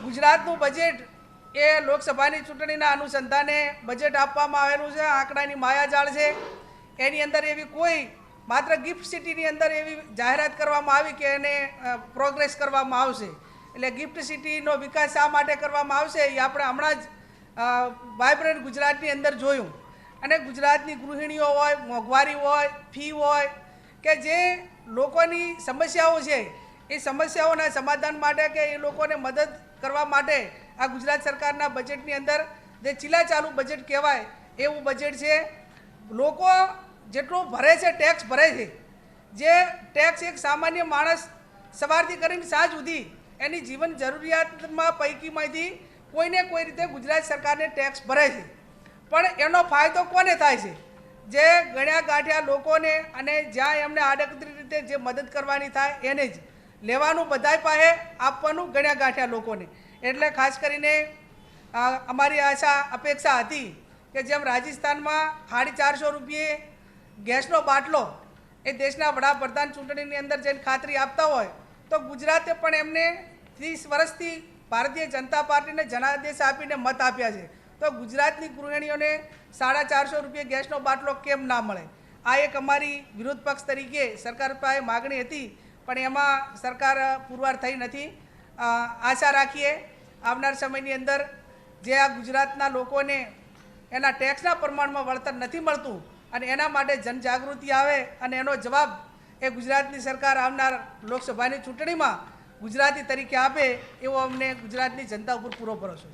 ગુજરાતનું બજેટ એ લોકસભાની ચૂંટણીના અનુસંધાને બજેટ આપવામાં આવેલું છે। આંકડાની માયાજાળ છે। એની અંદર એવી કોઈ માત્ર ગિફ્ટ સિટીની અંદર એવી જાહેરાત કરવામાં આવી કે એને પ્રોગ્રેસ કરવામાં આવશે। એટલે ગિફ્ટ સિટીનો વિકાસ શા માટે કરવામાં આવશે એ આપણે હમણાં જ વાઇબ્રન્ટ ગુજરાતની અંદર જોયું। અને ગુજરાતની ગૃહિણીઓ હોય, મોંઘવારી હોય, ફી હોય કે જે લોકોની સમસ્યાઓ છે એ સમસ્યાઓના સમાધાન માટે કે એ લોકોને મદદ કરવા માટે આ ગુજરાત સરકારના બજેટની અંદર જે ચીલાચાલુ બજેટ કહેવાય એવું બજેટ છે। લોકો જેટલું ભરે છે, ટેક્સ ભરે છે, જે ટેક્સ એક સામાન્ય માણસ સવારથી કરીને સાંજ સુધી એની જીવન જરૂરિયાતમાં પૈકીમાંથી કોઈને કોઈ રીતે ગુજરાત સરકારને ટેક્સ ભરે છે। પણ એનો ફાયદો કોને થાય છે? જે ગણ્યા ગાંઠ્યા લોકોને, અને જ્યાં એમને આડકતરી રીતે જે મદદ કરવાની થાય એને જ લેવાનું, બધાય પાસે આપવાનું ગણ્યા ગાંઠ્યા લોકોને। એટલે ખાસ કરીને અમારી આશા અપેક્ષા હતી કે જેમ રાજસ્થાનમાં 450 રૂપિયે ગેસનો બાટલો એ દેશના વડાપ્રધાન ચૂંટણીની અંદર જઈને ખાતરી આપતા હોય તો ગુજરાતે પણ એમને 30 વર્ષથી ભારતીય જનતા પાર્ટીને જનાદેશ આપીને મત આપ્યા છે। તો ગુજરાતની ગૃહિણીઓને 450 રૂપિયે ગેસનો બાટલો કેમ ના મળે? આ એક અમારી વિરોધ પક્ષ તરીકે સરકાર પાસે માગણી હતી, પણ એમાં સરકાર પુરવાર થઈ નથી। આશા રાખીએ આવનાર સમયની અંદર જે આ ગુજરાતના લોકોને એના ટેક્સના પ્રમાણમાં વળતર નથી મળતું અને એના માટે જનજાગૃતિ આવે અને એનો જવાબ એ ગુજરાતની સરકાર આવનાર લોકસભાની ચૂંટણીમાં ગુજરાતી તરીકે આપે એવો અમને ગુજરાતની જનતા ઉપર પૂરો ભરોસો છે।